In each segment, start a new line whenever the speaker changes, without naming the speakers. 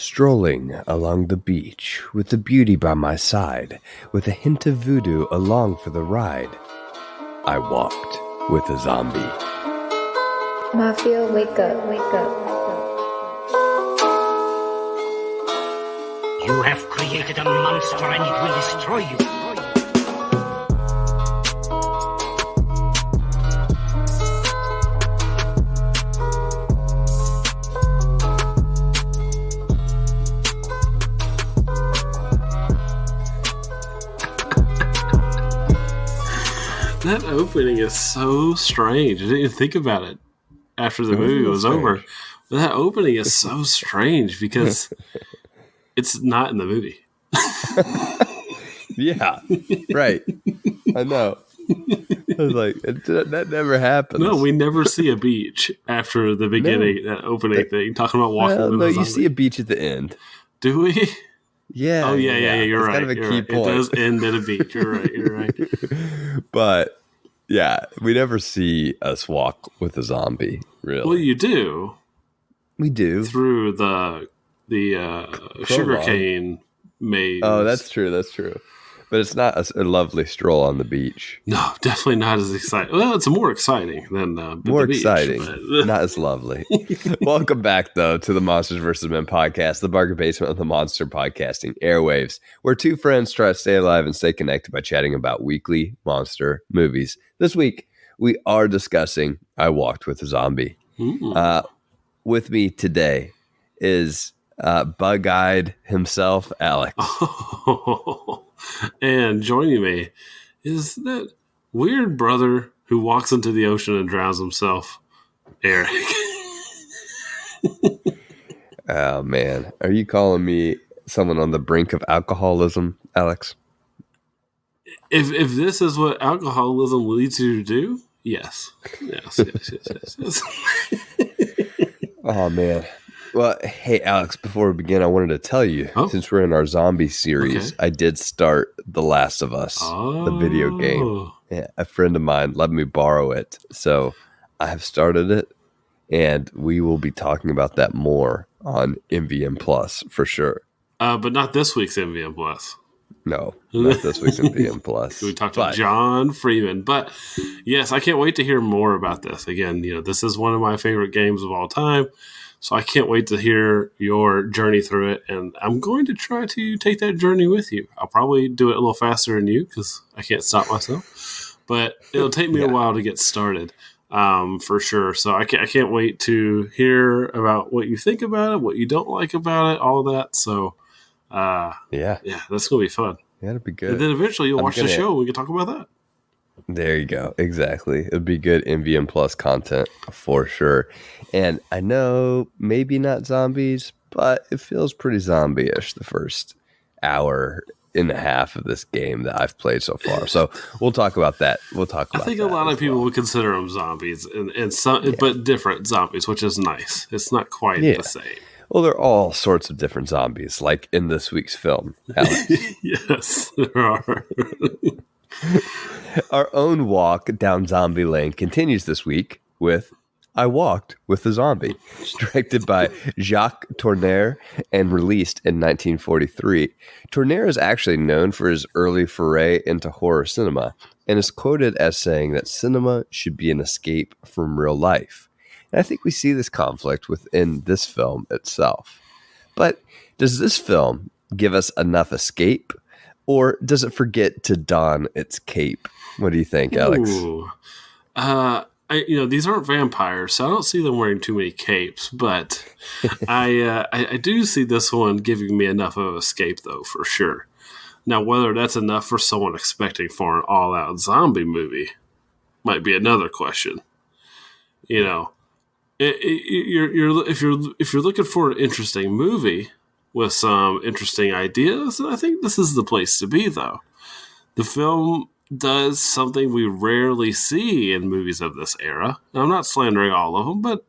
Strolling along the beach with the beauty by my side, with a hint of voodoo along for the ride, I walked with a zombie.
Mafia, wake up, wake up.
You have created a monster and it will destroy you.
That opening is so strange. I didn't even think about it after the movie was over. But that opening is so strange because it's not in the movie.
Yeah, right. I know. I was like, that never happens.
No, we never see a beach after the beginning, that opening thing, talking about walking with a zombie.
You see a beach at the end.
Do we?
Yeah.
Oh, yeah. You're right.
Kind of a key point.
It does end at a beach. You're right.
But, yeah, we never see us walk with a zombie, really.
Well, you do.
We do.
Through the sugarcane maze.
Oh, that's true. But it's not a lovely stroll on the beach.
No, definitely not as exciting. Well, it's more exciting than
more
the
exciting,
beach,
not as lovely. Welcome back, though, to the Monsters vs. Men podcast, the bargain basement of the monster podcasting airwaves, where two friends try to stay alive and stay connected by chatting about weekly monster movies. This week, we are discussing I Walked with a Zombie. With me today is bug-eyed himself, Alex.
And joining me is that weird brother who walks into the ocean and drowns himself, Eric.
Oh, man. Are you calling me someone on the brink of alcoholism, Alex?
If this is what alcoholism leads you to do, yes. Yes.
Oh, man. Well, hey, Alex, before we begin, I wanted to tell you, since we're in our zombie series, I did start The Last of Us, the video game. Yeah, a friend of mine let me borrow it. So I have started it, and we will be talking about that more on MVM Plus for sure.
But not this week's MVM Plus.
No, not this week's MVM Plus.
We talked to John Freeman. But yes, I can't wait to hear more about this. Again, this is one of my favorite games of all time. So I can't wait to hear your journey through it, and I'm going to try to take that journey with you. I'll probably do it a little faster than you because I can't stop myself, but it'll take me a while to get started, for sure. So I can't wait to hear about what you think about it, what you don't like about it, all of that. So yeah, that's gonna be fun.
Yeah, it'll be good.
And then eventually you'll watch the show and we can talk about that.
There you go. Exactly. It'd be good MVM Plus content for sure. And I know maybe not zombies, but it feels pretty zombie-ish the first hour and a half of this game that I've played so far. So we'll talk about that. I
think a lot of people would consider them zombies, and some, but different zombies, which is nice. It's not quite the same.
Well, there are all sorts of different zombies, like in this week's film, Alex.
Yes, there are.
Our own walk down zombie lane continues this week with I Walked with a Zombie, directed by Jacques Tourneur and released in 1943. Tourneur is actually known for his early foray into horror cinema and is quoted as saying that cinema should be an escape from real life. And I think we see this conflict within this film itself. But does this film give us enough escape, or does it forget to don its cape? What do you think, Alex?
These aren't vampires, so I don't see them wearing too many capes. But I do see this one giving me enough of an escape, though, for sure. Now, whether that's enough for someone expecting for an all-out zombie movie might be another question. If you're looking for an interesting movie with some interesting ideas, I think this is the place to be, though. The film does something we rarely see in movies of this era. And I'm not slandering all of them, but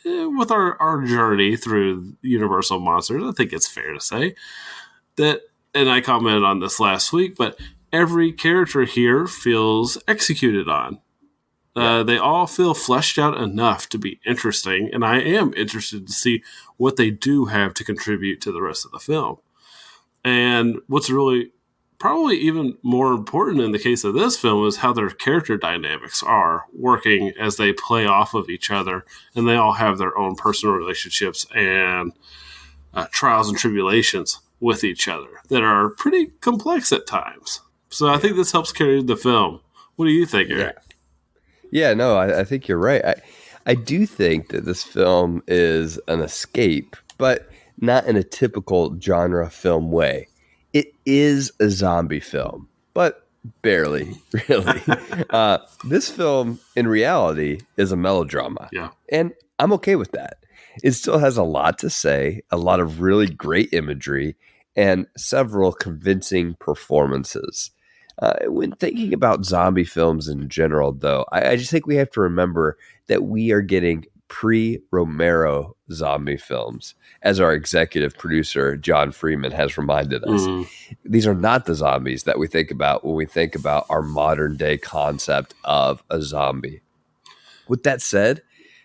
with our journey through Universal Monsters, I think it's fair to say that, and I commented on this last week, but every character here feels executed on. They all feel fleshed out enough to be interesting, and I am interested to see what they do have to contribute to the rest of the film. And what's really probably even more important in the case of this film is how their character dynamics are working as they play off of each other, and they all have their own personal relationships and trials and tribulations with each other that are pretty complex at times. So I think this helps carry the film. What do you think, Eric?
Yeah, no, I think you're right. I do think that this film is an escape, but not in a typical genre film way. It is a zombie film, but barely, really. This film, in reality, is a melodrama.
Yeah.
And I'm okay with that. It still has a lot to say, a lot of really great imagery, and several convincing performances. When thinking about zombie films in general, though, I just think we have to remember that we are getting pre-Romero zombie films, as our executive producer, John Freeman, has reminded us. These are not the zombies that we think about when we think about our modern day concept of a zombie. With that said,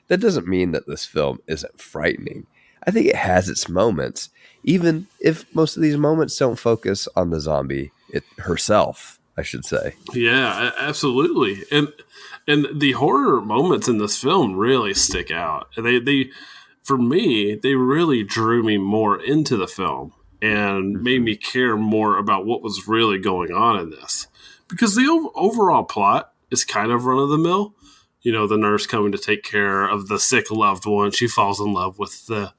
that doesn't mean that this film isn't frightening. I think it has its moments, even if most of these moments don't focus on the zombie herself, I should say.
Yeah, absolutely. And the horror moments in this film really stick out. They for me, they really drew me more into the film and made me care more about what was really going on in this. Because the overall plot is kind of run of the mill. You know, the nurse coming to take care of the sick loved one. She falls in love with the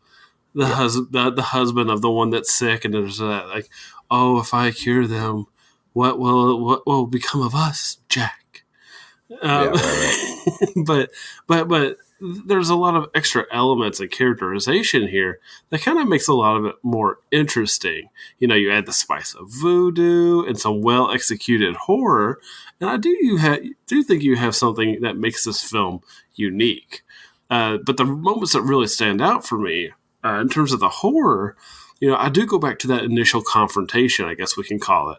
husband of the one that's sick, and there's that like, oh, if I cure them, what will become of us, Jack?
Right.
But there's a lot of extra elements and characterization here that kind of makes a lot of it more interesting. You know, you add the spice of voodoo and some well executed horror, and I do think you have something that makes this film unique. But the moments that really stand out for me in terms of the horror, you know, I do go back to that initial confrontation, I guess we can call it.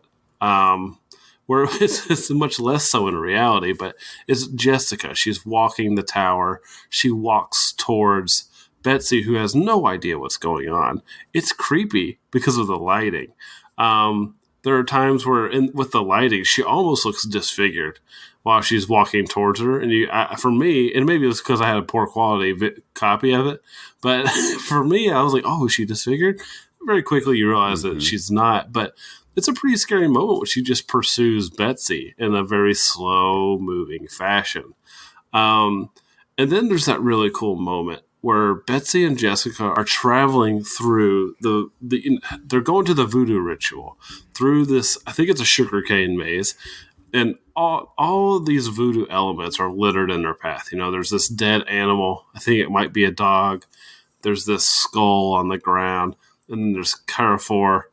Where it's much less so in reality, but it's Jessica. She's walking the tower. She walks towards Betsy, who has no idea what's going on. It's creepy because of the lighting. There are times where, with the lighting, she almost looks disfigured while she's walking towards her. And for me, and maybe it was because I had a poor quality copy of it, but for me, I was like, "Oh, is she disfigured?" Very quickly, you realize that she's not, but it's a pretty scary moment when she just pursues Betsy in a very slow moving fashion. And then there's that really cool moment where Betsy and Jessica are traveling through they're going to the voodoo ritual through this, I think it's a sugarcane maze. And all of these voodoo elements are littered in their path. You know, there's this dead animal. I think it might be a dog. There's this skull on the ground. And then there's Carrefour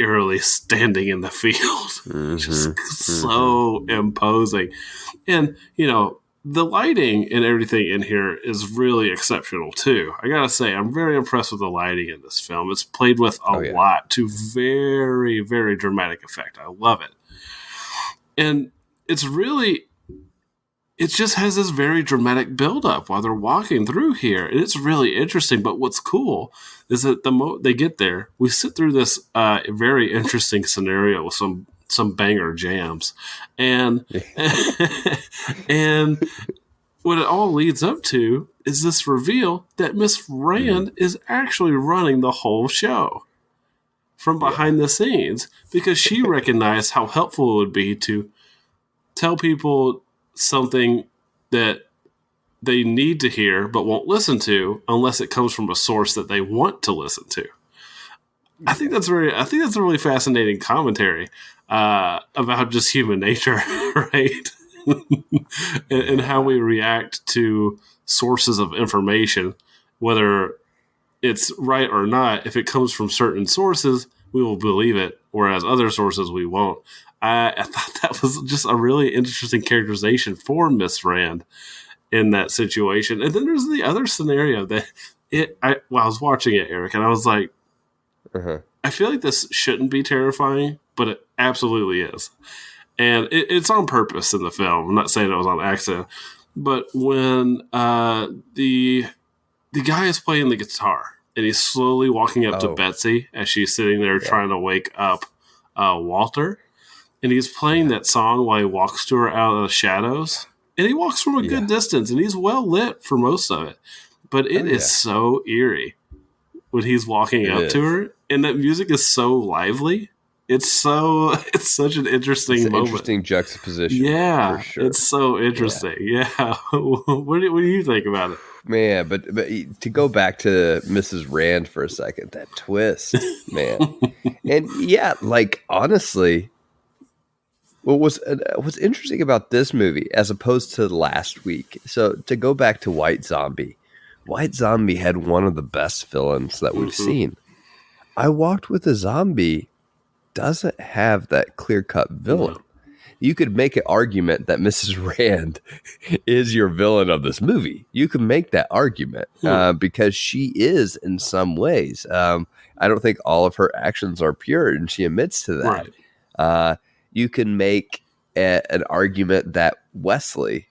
eerily standing in the field. Just so imposing. And, you know, the lighting and everything in here is really exceptional, too. I gotta say, I'm very impressed with the lighting in this film. It's played with a lot to very, very dramatic effect. I love it. And it's really... It just has this very dramatic buildup while they're walking through here. And it's really interesting. But what's cool is that they get there, we sit through this very interesting scenario with some banger jams. And and what it all leads up to is this reveal that Miss Rand is actually running the whole show from behind the scenes, because she recognized how helpful it would be to tell people something that they need to hear but won't listen to unless it comes from a source that they want to listen to. I think that's a really fascinating commentary about just human nature, right? and how we react to sources of information, whether it's right or not. If it comes from certain sources, we will believe it, whereas other sources we won't. I thought that was just a really interesting characterization for Miss Rand in that situation. And then there's the other scenario that I was watching it, Eric, and I was like, I feel like this shouldn't be terrifying, but it absolutely is. And it's on purpose in the film. I'm not saying it was on accident. But when the guy is playing the guitar and he's slowly walking up to
Oh,
Betsy as she's sitting there
yeah,
trying to wake up Walter, and he's playing
yeah.
that song while he walks to her out of the shadows. And he walks from a good
Yeah.
distance, and he's well lit for most of it. But
Oh,
it is
yeah.
so eerie when he's walking
It
up to
is.
her, and that music is so lively. It's such an
It's
interesting
an
moment.
interesting juxtaposition for
Yeah, it's
sure.
so
Yeah.
interesting. Yeah, what do you think about it?
Man, but to go back to Mrs. Rand for a second, that twist, man. And yeah, like honestly, what's interesting about this movie as opposed to last week. So to go back to White Zombie had one of the best villains that we've
Hmm.
seen. I Walked with a Zombie doesn't have that clear-cut villain.
No,
You could make an argument that Mrs. Rand is your villain of this movie. You can make that argument
hmm.
because she is in some ways. I don't think all of her actions are pure, and she admits to that.
Right.
Uh, you can make an argument that Wesley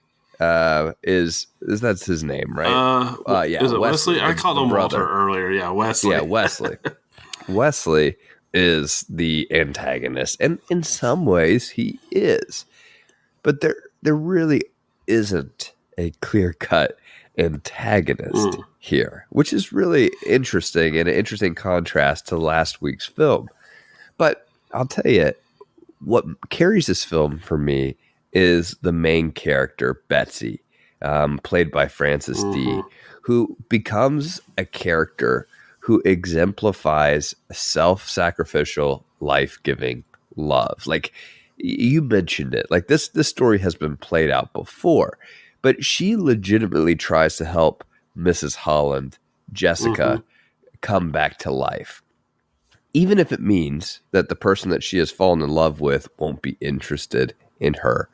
is that's his name, right? Yeah,
Is it Wesley?
Wesley,
I
the
called him Walter
brother.
earlier. Yeah,
Yeah,
Wesley.
Wesley. Wesley is the antagonist, and in some ways he is. But there really isn't a clear cut antagonist
Mm,
here, which is really interesting and an interesting contrast to last week's film. But I'll tell you, what carries this film for me is the main character, Betsy, played by Frances
hmm.
D, who becomes a character who exemplifies self sacrificial, life giving love. Like you mentioned it, like this story has been played out before, but she legitimately tries to help Mrs. Holland,
Hmm.
Jessica, come back to life even if it means that the person that she has fallen in love with won't be interested in her.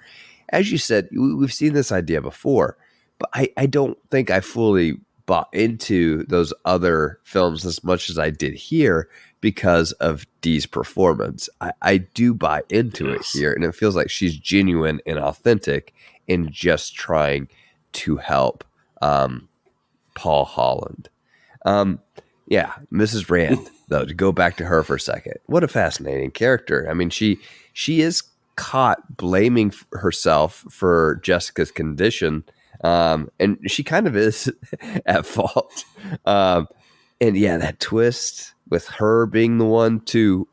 As you said, we've seen this idea before, but I don't think I fully bought into those other films as much as I did here because of Dee's performance. I do buy into it
Yes.
here, and it feels like she's genuine and authentic in just trying to help Paul Holland. Um, yeah, Mrs. Rand, though, to go back to her for a second. What a fascinating character. I mean, she is caught blaming herself for Jessica's condition. And she kind of is at fault. Um, and yeah, that twist with her being the one to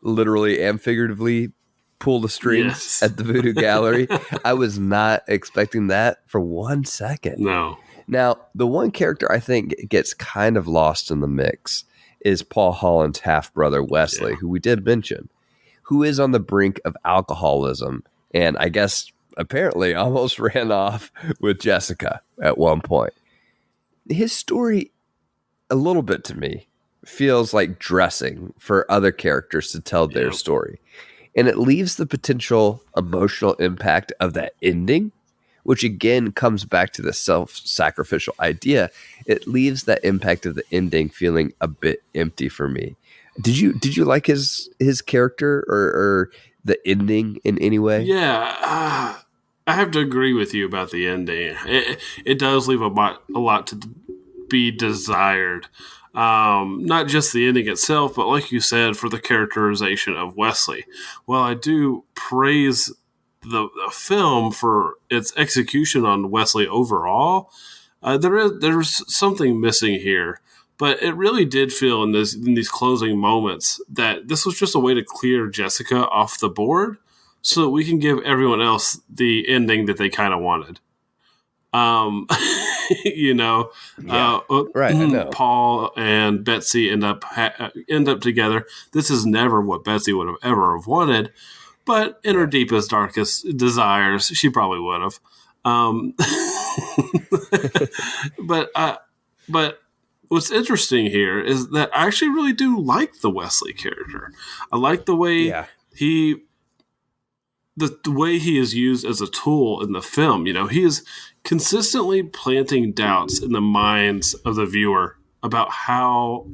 literally and figuratively pull the strings
Yes.
at the Voodoo Gallery. I was not expecting that for 1 second.
No.
Now, the one character I think gets kind of lost in the mix is Paul Holland's half brother, Wesley,
Yeah.
who we did mention, who is on the brink of alcoholism and I guess apparently almost ran off with Jessica at one point. His story, a little bit to me, feels like dressing for other characters to tell their
Yeah.
story. And it leaves the potential emotional impact of that ending, which again comes back to the self-sacrificial idea. It leaves that impact of the ending feeling a bit empty for me. Did you like his character or the ending in any way?
Yeah. I have to agree with you about the ending. It does leave a lot to be desired. Not just the ending itself, but like you said, for the characterization of Wesley. While I do praise the film for its execution on Wesley overall, there's something missing here. But it really did feel in these closing moments that this was just a way to clear Jessica off the board, so that we can give everyone else the ending that they kind of wanted. Um, you know,
Yeah. Right, I know.
Paul and Betsy end up together. This is never what Betsy would have ever have wanted, but in her
Yeah.
deepest, darkest desires, she probably would have. Um, but but what's interesting here is that I actually really do like the Wesley character. I like the way
Yeah.
he the way he is used as a tool in the film. You know, he is consistently planting doubts in the minds of the viewer about how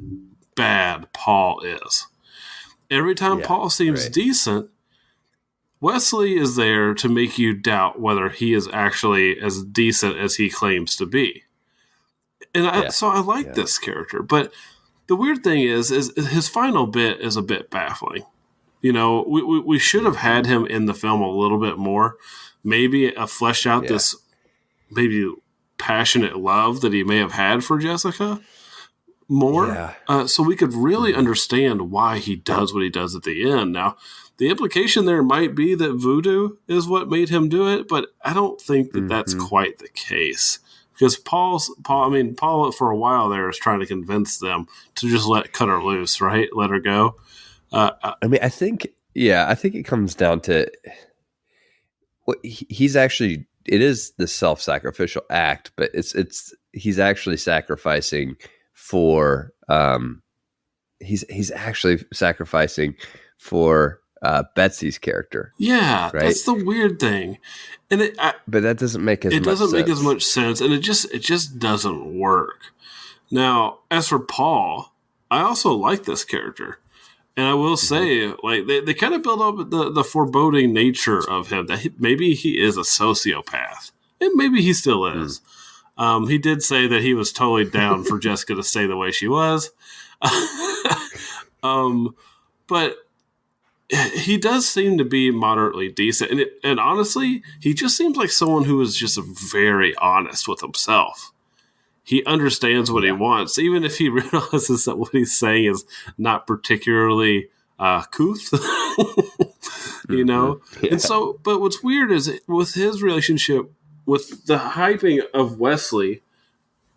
bad Paul is. Every time
Yeah.
Paul seems
Right.
decent, Wesley is there to make you doubt whether he is actually as decent as he claims to be. And so I like this character. But the weird thing is his final bit is a bit baffling. We should have had him in the film a little bit more. Maybe fleshed out this maybe passionate love that he may have had for Jessica more. So we could really understand why he does what he does at the end. Now, the implication there might be that voodoo is what made him do it, but I don't think that that's quite the case. Because Paul, for a while there is trying to convince them to just cut her loose, right? Let her go.
I think it comes down to he's actually, it is the self-sacrificial act, but he's actually sacrificing for, he's actually sacrificing for Betsy's character.
Yeah,
right?
That's the weird thing,
but that doesn't make as much
sense, and it just doesn't work. Now, as for Paul, I also like this character, and I will say, like they kind of build up the foreboding nature of him that maybe he is a sociopath, and maybe he still is. He did say that he was totally down for Jessica to stay the way she was, but he does seem to be moderately decent. And honestly, he just seems like someone who is just very honest with himself. He understands what he wants, even if he realizes that what he's saying is not particularly couth, Yeah. And so, but what's weird is with his relationship, with the hyping of Wesley,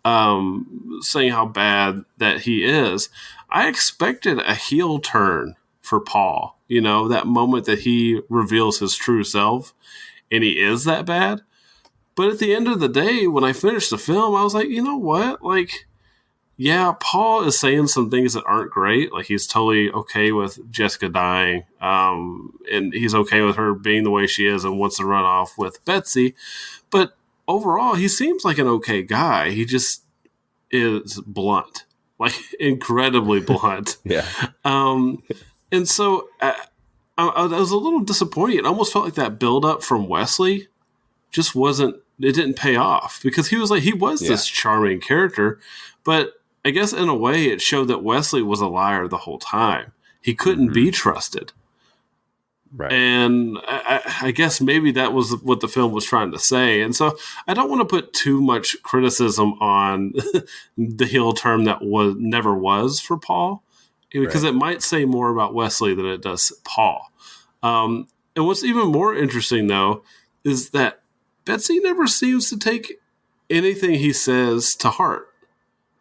saying how bad that he is, I expected a heel turn for Paul. That moment that he reveals his true self and he is that bad. But at the end of the day, when I finished the film, I was like, you know what? Like, yeah, Paul is saying some things that aren't great. Like, he's totally okay with Jessica dying. And he's okay with her being the way she is and wants to run off with Betsy. But overall, he seems like an okay guy. He just is blunt, like incredibly blunt. And so I was a little disappointed. It almost felt like that buildup from Wesley just it didn't pay off, because he was this charming character, but I guess in a way it showed that Wesley was a liar the whole time. He couldn't be trusted. Right. And I guess maybe that was what the film was trying to say. And so I don't want to put too much criticism on the heel turn that never was for Paul, because it might say more about Wesley than it does Paul. And what's even more interesting, though, is that Betsy never seems to take anything he says to heart.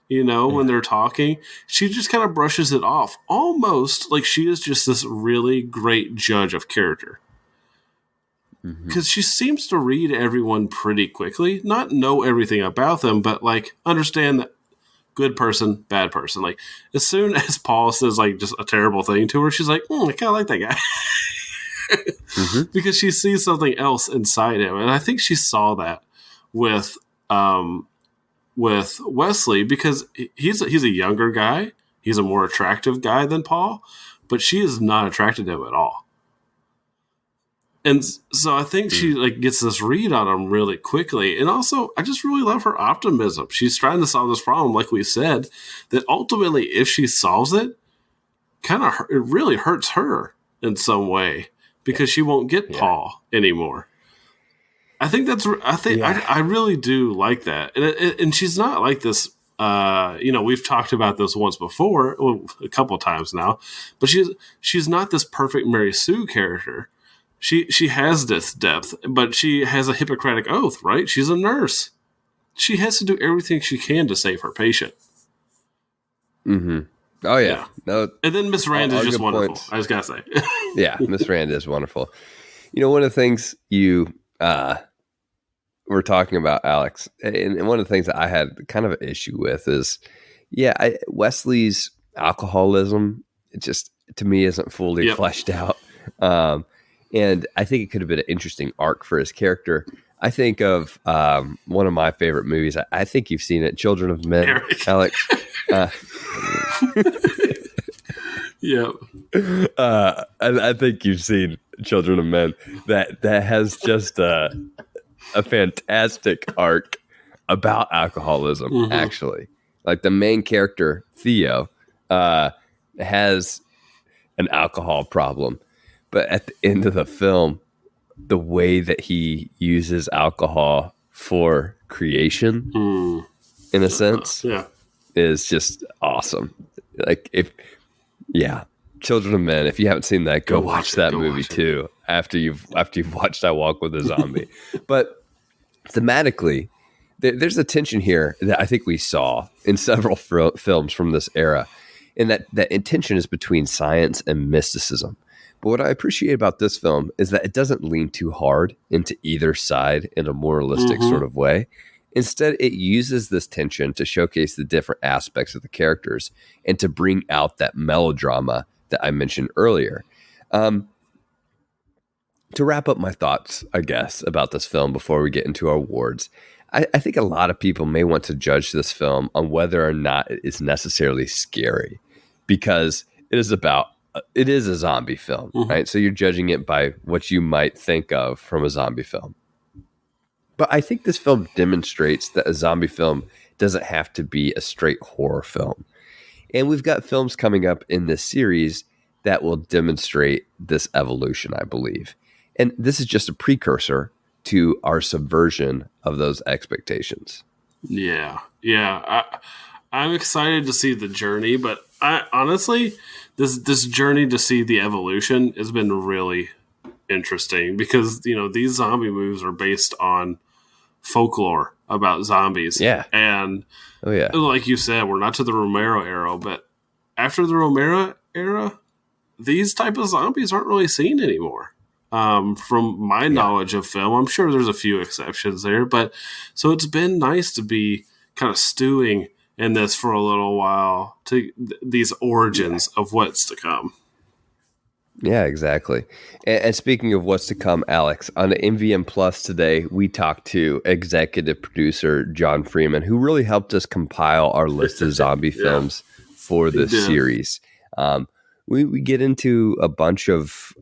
When they're talking, she just kind of brushes it off, almost like she is just this really great judge of character. Because she seems to read everyone pretty quickly, not know everything about them, but like understand that good person, bad person. Like, as soon as Paul says like just a terrible thing to her, she's like, I kind of like that guy. Because she sees something else inside him. And I think she saw that with Wesley, because he's a younger guy. He's a more attractive guy than Paul, but she is not attracted to him at all. And so I think she like gets this read on him really quickly. And also, I just really love her optimism. She's trying to solve this problem, like we said, that ultimately, if she solves it, it really hurts her in some way, because she won't get Paul anymore. I really do like that. And she's not like this, we've talked about this once before, a couple of times now, but she's not this perfect Mary Sue character. She has this depth, but she has a Hippocratic oath, right? She's a nurse. She has to do everything she can to save her patient.
Oh yeah. No.
And then Miss Rand is just wonderful. Points. I just gotta say.
Yeah, Miss Rand is wonderful. One of the things you were talking about, Alex, and one of the things that I had kind of an issue with is, Wesley's alcoholism, it just, to me, isn't fully fleshed out. And I think it could have been an interesting arc for his character. I think of one of my favorite movies. I think you've seen it, Children of Men, Eric. Alex. I think you've seen Children of Men, that has just a fantastic arc about alcoholism. Actually, like the main character Theo has an alcohol problem, but at the end of the film, the way that he uses alcohol for creation, in a sense, is just awesome. Like Children of Men. If you haven't seen that, go watch that movie too. After you've watched I Walk with a Zombie. But thematically, there's a tension here that I think we saw in several films from this era, and that intention is between science and mysticism. But what I appreciate about this film is that it doesn't lean too hard into either side in a moralistic sort of way. Instead, it uses this tension to showcase the different aspects of the characters and to bring out that melodrama that I mentioned earlier. To wrap up my thoughts, I guess, about this film before we get into our awards, I think a lot of people may want to judge this film on whether or not it is necessarily scary, because it is a zombie film, right? So you're judging it by what you might think of from a zombie film. But I think this film demonstrates that a zombie film doesn't have to be a straight horror film. And we've got films coming up in this series that will demonstrate this evolution, I believe. And this is just a precursor to our subversion of those expectations.
Yeah. I'm excited to see the journey, but I honestly, this journey to see the evolution has been really interesting because, these zombie movies are based on folklore about zombies.
Yeah.
And like you said, we're not to the Romero era, but after the Romero era, these type of zombies aren't really seen anymore. From my knowledge of film, I'm sure there's a few exceptions there, but so it's been nice to be kind of stewing in this for a little while to these origins of what's to come.
Yeah, exactly. And speaking of what's to come, Alex, on the MVM Plus today, we talked to executive producer John Freeman, who really helped us compile our list of zombie films for this series. We get into a bunch of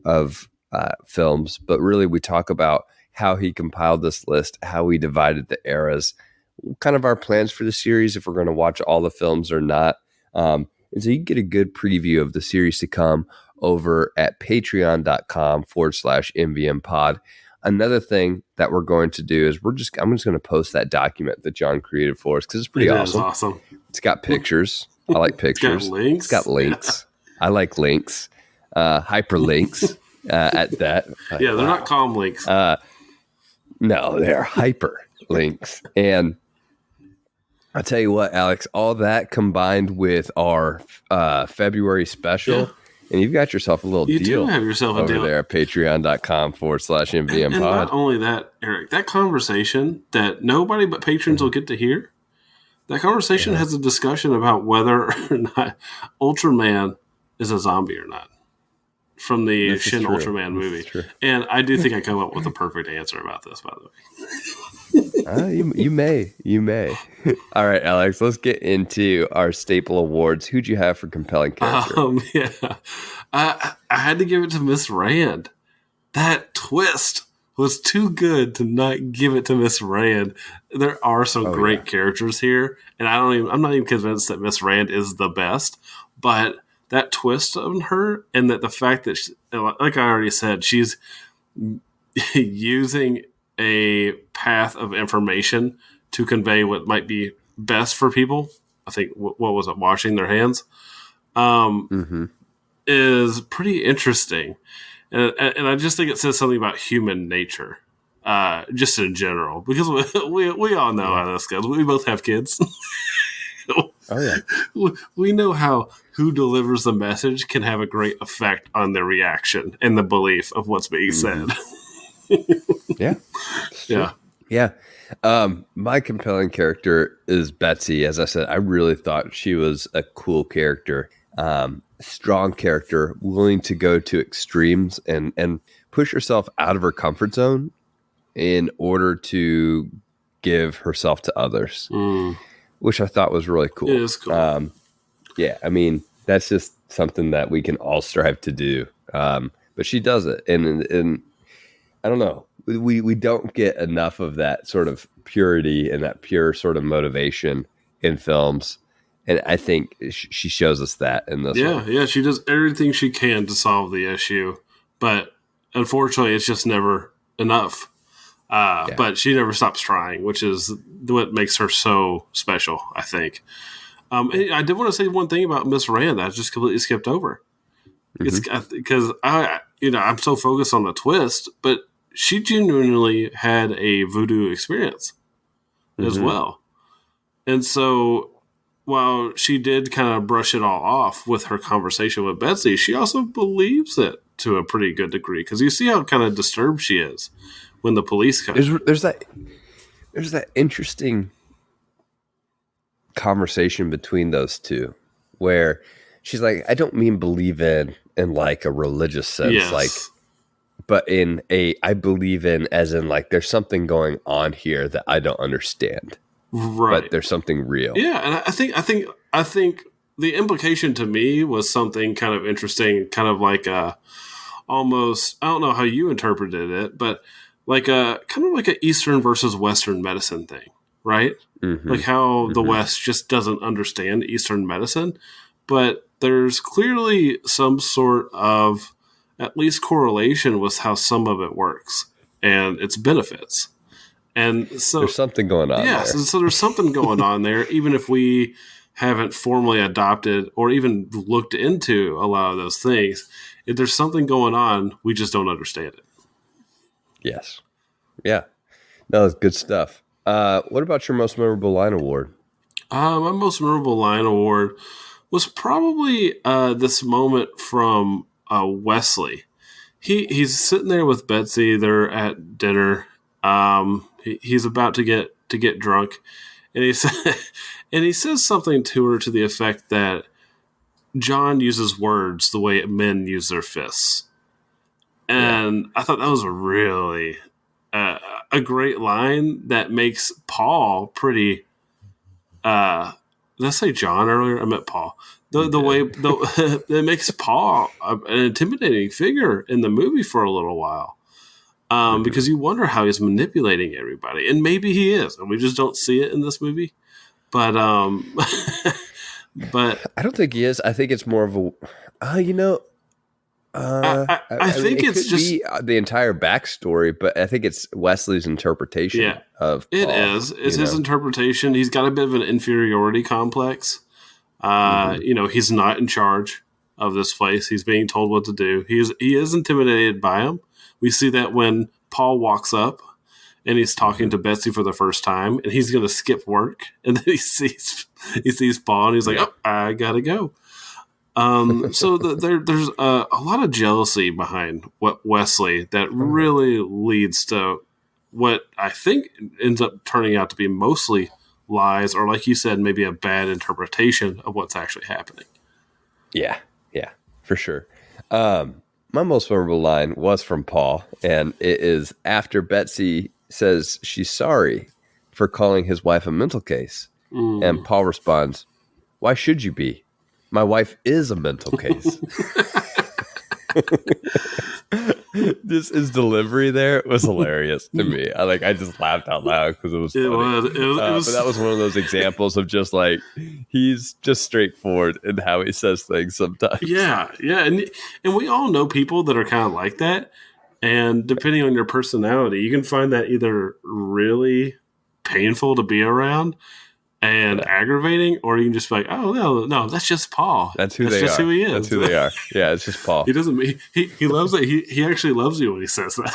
films, but really we talk about how he compiled this list, how we divided the eras, kind of our plans for the series, if we're going to watch all the films or not. And so you can get a good preview of the series to come over at patreon.com/MVM pod. Another thing that we're going to do is I'm just going to post that document that John created for us because it's pretty awesome. It's got pictures. I like pictures.
It's got links.
Yeah. I like links. Hyperlinks at that.
They're not calm links.
No, they're hyperlinks. And I'll tell you what, Alex, all that combined with our February special, and you've got yourself a little deal.
You do have yourself a deal
there at patreon.com/MVM
and not only that, Eric, that conversation that nobody but patrons will get to hear, that conversation has a discussion about whether or not Ultraman is a zombie or not from the Shin Ultraman movie. And I do think I come up with a perfect answer about this, by the way.
You may. All right, Alex, let's get into our staple awards. Who'd you have for compelling character?
I had to give it to Miss Rand. That twist was too good to not give it to Miss Rand. There are some great characters here, and I'm not even convinced that Miss Rand is the best, but that twist on her, and that the fact that like I already said, she's using a path of information to convey what might be best for people. I think, what was it? Washing their hands, is pretty interesting. And I just think it says something about human nature, just in general, because we all know how this goes. We both have kids. We know how who delivers the message can have a great effect on the reaction and the belief of what's being said.
Yeah. My compelling character is Betsy. As I said, I really thought she was a cool character, strong character, willing to go to extremes and push herself out of her comfort zone in order to give herself to others, which I thought was really cool.
It is cool.
I mean, that's just something that we can all strive to do. but she does it, and I don't know. We don't get enough of that sort of purity and that pure sort of motivation in films, and I think she shows us that in this one.
Yeah, she does everything she can to solve the issue, but unfortunately, it's just never enough. But she never stops trying, which is what makes her so special, I think. I did want to say one thing about Miss Rand that I just completely skipped over. It's because I'm so focused on the twist, but she genuinely had a voodoo experience as well. And so while she did kind of brush it all off with her conversation with Betsy, she also believes it to a pretty good degree, because you see how kind of disturbed she is when the police come.
There's that interesting conversation between those two where she's like, I don't mean believe in like a religious sense, like, but in I believe in as in like there's something going on here that I don't understand,
right?
But there's something real.
Yeah, and I think the implication to me was something kind of interesting, kind of like almost, I don't know how you interpreted it, but like a kind of like an Eastern versus Western medicine thing, right? Like how the West just doesn't understand Eastern medicine, but there's clearly some sort of at least correlation with how some of it works and its benefits. And so
there's something going on.
Yes, and so there's something going on there, even if we haven't formally adopted or even looked into a lot of those things. If there's something going on, we just don't understand it.
Yes. Yeah. No, that's good stuff. What about your most memorable line award?
My most memorable line award was probably this moment from Wesley. He's sitting there with Betsy. They're at dinner. He's about to get drunk, and he says something to her to the effect that John uses words the way men use their fists. And I thought that was a really a great line that makes Paul pretty. Did I say John earlier? I meant Paul. The way it makes Paul an intimidating figure in the movie for a little while, because you wonder how he's manipulating everybody, and maybe he is, and we just don't see it in this movie. But but
I don't think he is. I think it's more of a, I
think
mean,
it's just
be the entire backstory, but I think it's Wesley's interpretation of Paul.
It is. It's his interpretation. He's got a bit of an inferiority complex. He's not in charge of this place. He's being told what to do. He is intimidated by him. We see that when Paul walks up and he's talking to Betsy for the first time, and he's going to skip work, and then he sees Paul, and he's like, "Oh, I gotta go." So there's a lot of jealousy behind what Wesley that really leads to what I think ends up turning out to be mostly lies, or like you said, maybe a bad interpretation of what's actually happening.
Yeah, for sure. My most memorable line was from Paul, and it is after Betsy says she's sorry for calling his wife a mental case. And Paul responds, "Why should you be? My wife is a mental case." Just his delivery there was hilarious to me. I just laughed out loud because it was funny. But that was one of those examples of just like, he's just straightforward in how he says things sometimes.
Yeah. And we all know people that are kind of like that. And depending on your personality, you can find that either really painful to be around and aggravating, or you can just be like, oh no, that's just Paul.
That's who they are. Who he is. That's who they are. Yeah, it's just Paul.
He doesn't. He loves it. He actually loves you when he says that.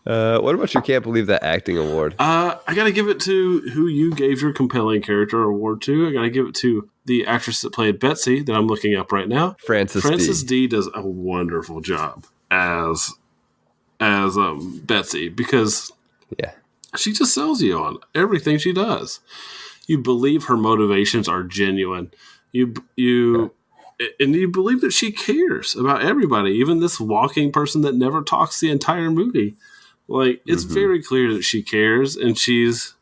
What about your can't believe that acting award?
I gotta give it to who you gave your compelling character award to. I gotta give it to the actress that played Betsy that I'm looking up right now. Frances D does a wonderful job as Betsy, because she just sells you on everything she does. You believe her motivations are genuine. And you believe that she cares about everybody, even this walking person that never talks the entire movie. Like, it's very clear that she cares, and she's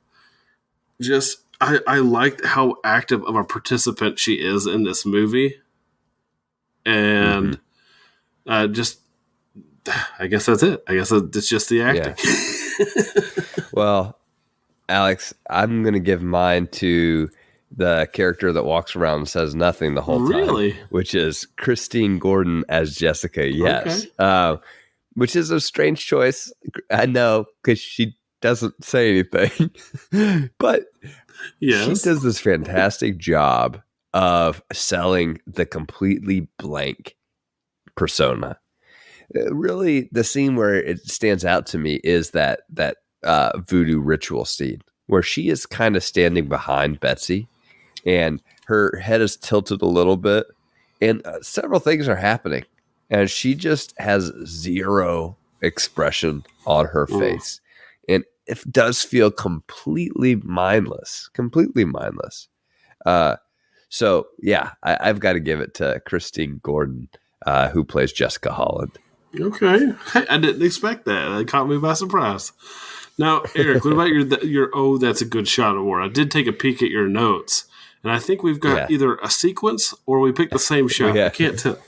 just, I like how active of a participant she is in this movie. and just I guess that's it. I guess it's just the acting.
Yeah. Well, Alex, I'm going to give mine to the character that walks around and says nothing the whole time,
Really?
which is Christine Gordon as Jessica. Yes.
Okay.
Which is a strange choice. I know, because she doesn't say anything, but she
Yes.
does this fantastic job of selling the completely blank persona. Really, the scene where it stands out to me is that voodoo ritual scene where she is kind of standing behind Betsy and her head is tilted a little bit, and several things are happening, and she just has zero expression on her face, and it does feel completely mindless. So yeah, I've got to give it to Christine Gordon, who plays Jessica Holland.
Okay. I didn't expect that. It caught me by surprise. Now, Eric, what about your "Oh, that's a good shot" award? I did take a peek at your notes, and I think we've got either a sequence or we picked the same shot. I can't tell.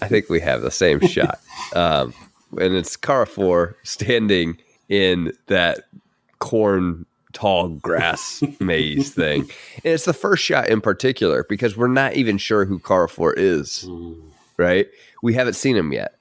I think we have the same shot, and it's Carrefour standing in that corn tall grass maze thing, and it's the first shot in particular because we're not even sure who Carrefour is. Right? We haven't seen him yet.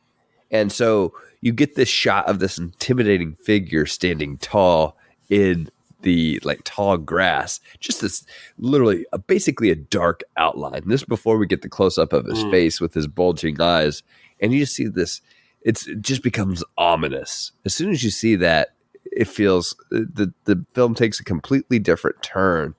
And so you get this shot of this intimidating figure standing tall in the tall grass, just this literally basically a dark outline. This before we get the close up of his face with his bulging eyes. And you just see this, it just becomes ominous. As soon as you see that, it feels the film takes a completely different turn.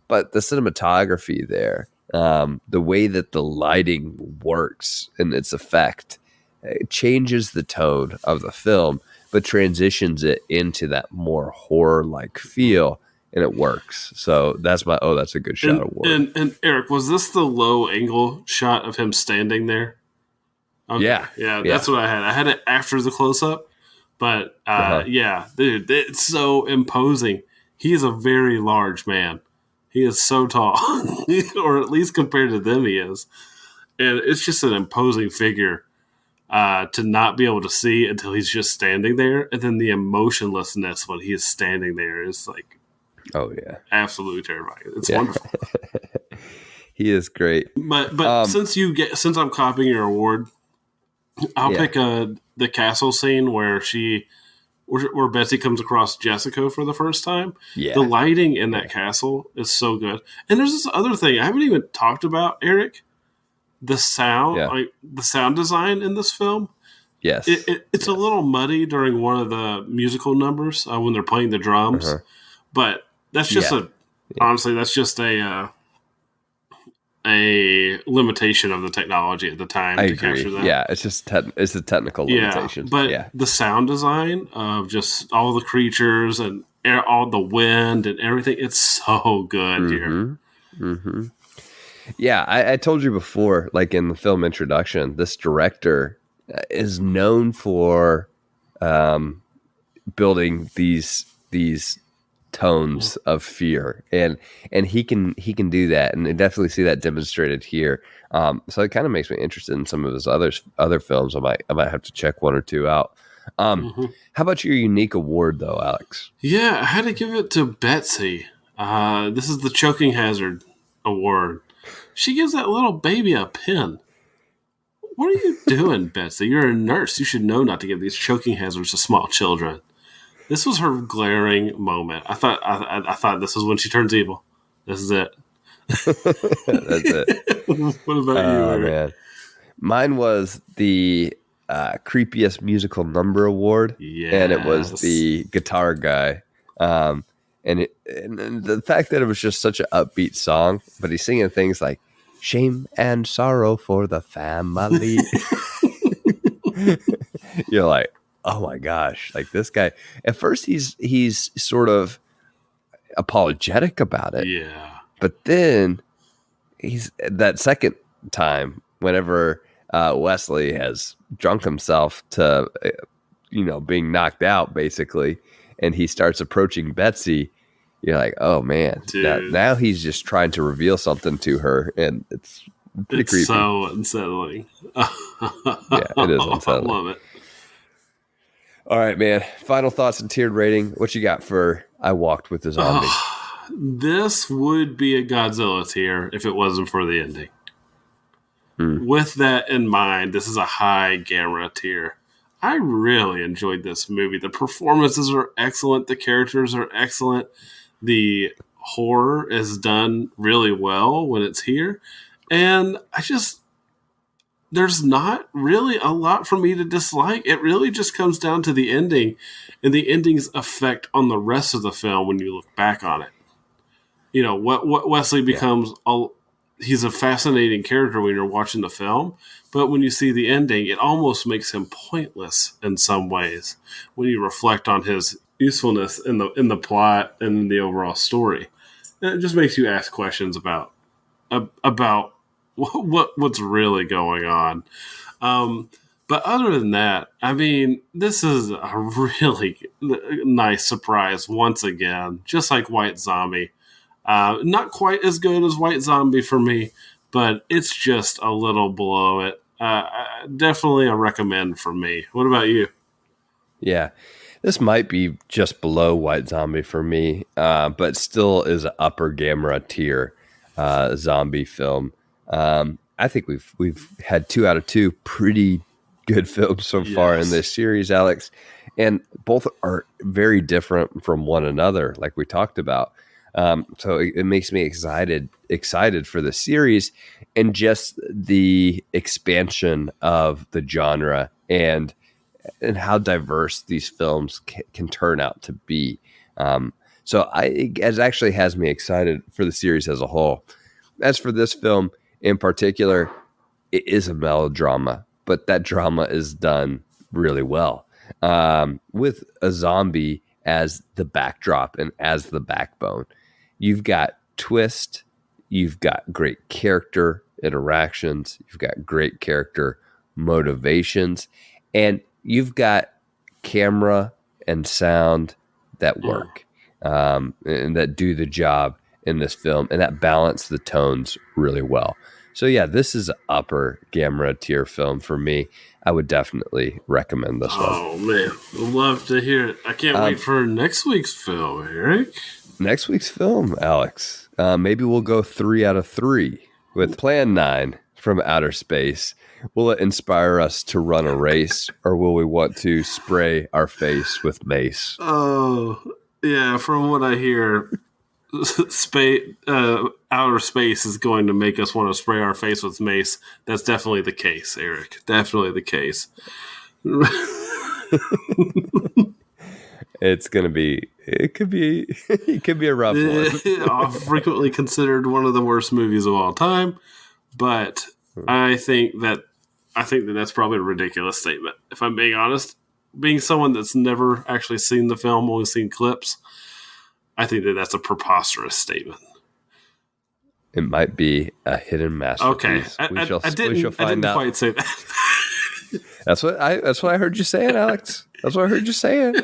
But the cinematography there, the way that the lighting works and its effect, it changes the tone of the film, but transitions it into that more horror-like feel, and it works. So that's that's a good shot award.
And Eric, was this the low angle shot of him standing there? Okay. Yeah, that's what I had. I had it after the close up, but yeah, dude, it's so imposing. He is a very large man. He is so tall, or at least compared to them, he is. And it's just an imposing figure. To not be able to see until he's just standing there, and then the emotionlessness when he is standing there is absolutely terrifying. It's wonderful.
He is great.
But since I'm copying your award, I'll pick the castle scene where where Betsy comes across Jessica for the first time.
Yeah,
the lighting in that castle is so good. And there's this other thing I haven't even talked about, Eric. The sound, the sound design in this film, it's a little muddy during one of the musical numbers when they're playing the drums, but that's just honestly, that's just a limitation of the technology at the time to capture that.
Yeah, it's just it's a technical limitation.
But the sound design of just all the creatures and all the wind and everything, it's so good here.
Mm-hmm. Yeah, I told you before, in the film introduction, this director is known for building these tones of fear, and he can do that, and I definitely see that demonstrated here. So it kind of makes me interested in some of his other films. I might have to check one or two out. How about your unique award, though, Alex?
Yeah, I had to give it to Betsy. This is the Choking Hazard Award. She gives that little baby a pin. What are you doing, Betsy? You're a nurse. You should know not to give these choking hazards to small children. This was her glaring moment. I thought this is when she turns evil. This is it.
That's it.
What about you, Eric?
Man. Mine was the creepiest musical number award, and it was the guitar guy. And the fact that it was just such an upbeat song, but he's singing things like "shame and sorrow for the family." You're like, oh my gosh! This guy. At first, he's sort of apologetic about it, but then he's that second time whenever Wesley has drunk himself to being knocked out basically, and he starts approaching Betsy. You're like, oh man, now he's just trying to reveal something to her, and it's pretty creepy.
So unsettling.
Yeah, it is unsettling.
I love it.
All right, man. Final thoughts and tiered rating. What you got for I Walked with the Zombie?
This would be a Godzilla tier if it wasn't for the ending. With that in mind, this is a high Gamera tier. I really enjoyed this movie. The performances are excellent. The characters are excellent. The horror is done really well when it's here. And there's not really a lot for me to dislike. It really just comes down to the ending and the ending's effect on the rest of the film when you look back on it. You know, what Wesley becomes, he's a fascinating character when you're watching the film, but when you see the ending, it almost makes him pointless in some ways when you reflect on his usefulness in the plot and the overall story. And it just makes you ask questions about what's really going on. But other than that, I mean, this is a really nice surprise once again, just like White Zombie. Not quite as good as White Zombie for me, but it's just a little below it. Definitely a recommend for me. What about you?
Yeah, this might be just below White Zombie for me, but still is an upper Gamera tier zombie film. I think we've had 2 out of 2 pretty good films so far in this series, Alex, and both are very different from one another, like we talked about. So it makes me excited for the series and just the expansion of the genre and how diverse these films can turn out to be. So it actually has me excited for the series as a whole. As for this film in particular, it is a melodrama, but that drama is done really well, with a zombie as the backdrop and as the backbone. You've got twist, you've got great character interactions, you've got great character motivations, and you've got camera and sound that work, and that do the job in this film, and that balance the tones really well. So yeah, this is an upper Gamera tier film for me. I would definitely recommend this one.
Oh man, I'd love to hear it. I can't wait for next week's film, Eric.
Next week's film, Alex. Maybe we'll go 3 out of 3 with Plan 9 from Outer Space. Will it inspire us to run a race, or will we want to spray our face with mace?
Oh, yeah. From what I hear, outer space is going to make us want to spray our face with mace. That's definitely the case, Eric. Definitely the case.
It could be a rough one.
Frequently considered one of the worst movies of all time, but I think that's probably a ridiculous statement. If I'm being honest, being someone that's never actually seen the film, only seen clips, I think that's a preposterous statement.
It might be a hidden masterpiece.
Okay,
we shall
didn't
find out.
quite say that.
That's what I heard you saying, Alex. That's what I heard you saying.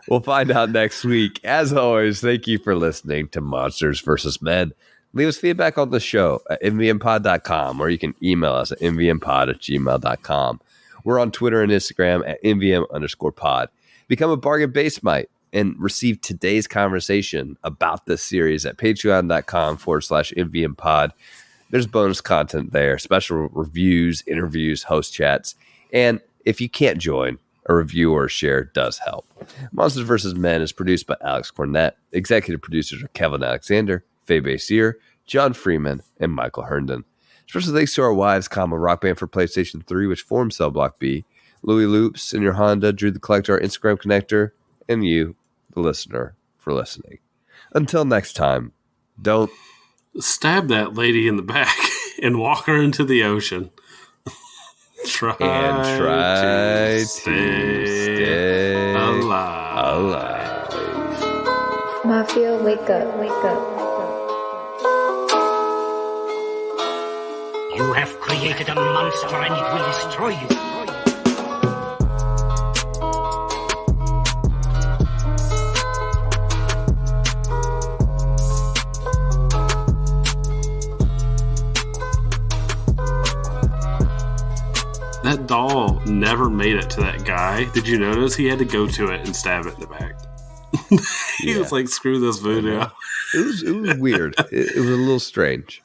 We'll find out next week. As always, thank you for listening to Monsters vs. Men. Leave us feedback on the show at mvmpod.com, or you can email us at mvmpod@gmail.com. We're on Twitter and Instagram at mvm_pod. Become a bargain basemite and receive today's conversation about this series at patreon.com/mvmpod. There's bonus content there, special reviews, interviews, host chats. And if you can't join, a review or a share does help. Monsters vs. Men is produced by Alex Cornett. Executive producers are Kevin Alexander, Faye Basier, John Freeman, and Michael Herndon. Special thanks to our wives, Rock Band for PlayStation 3, which forms Cell Block B, Louis Loops and your Honda, Drew the Collector, our Instagram connector, and you, the listener, for listening. Until next time, don't
stab that lady in the back and walk her into the ocean. Try to stay alive.
Mafia, wake up, wake up.
You have created a monster and it will destroy you.
that doll never made it to that guy. Did you notice he had to go to it and stab it in the back? He was like, "Screw this voodoo."
It was weird. It was a little strange.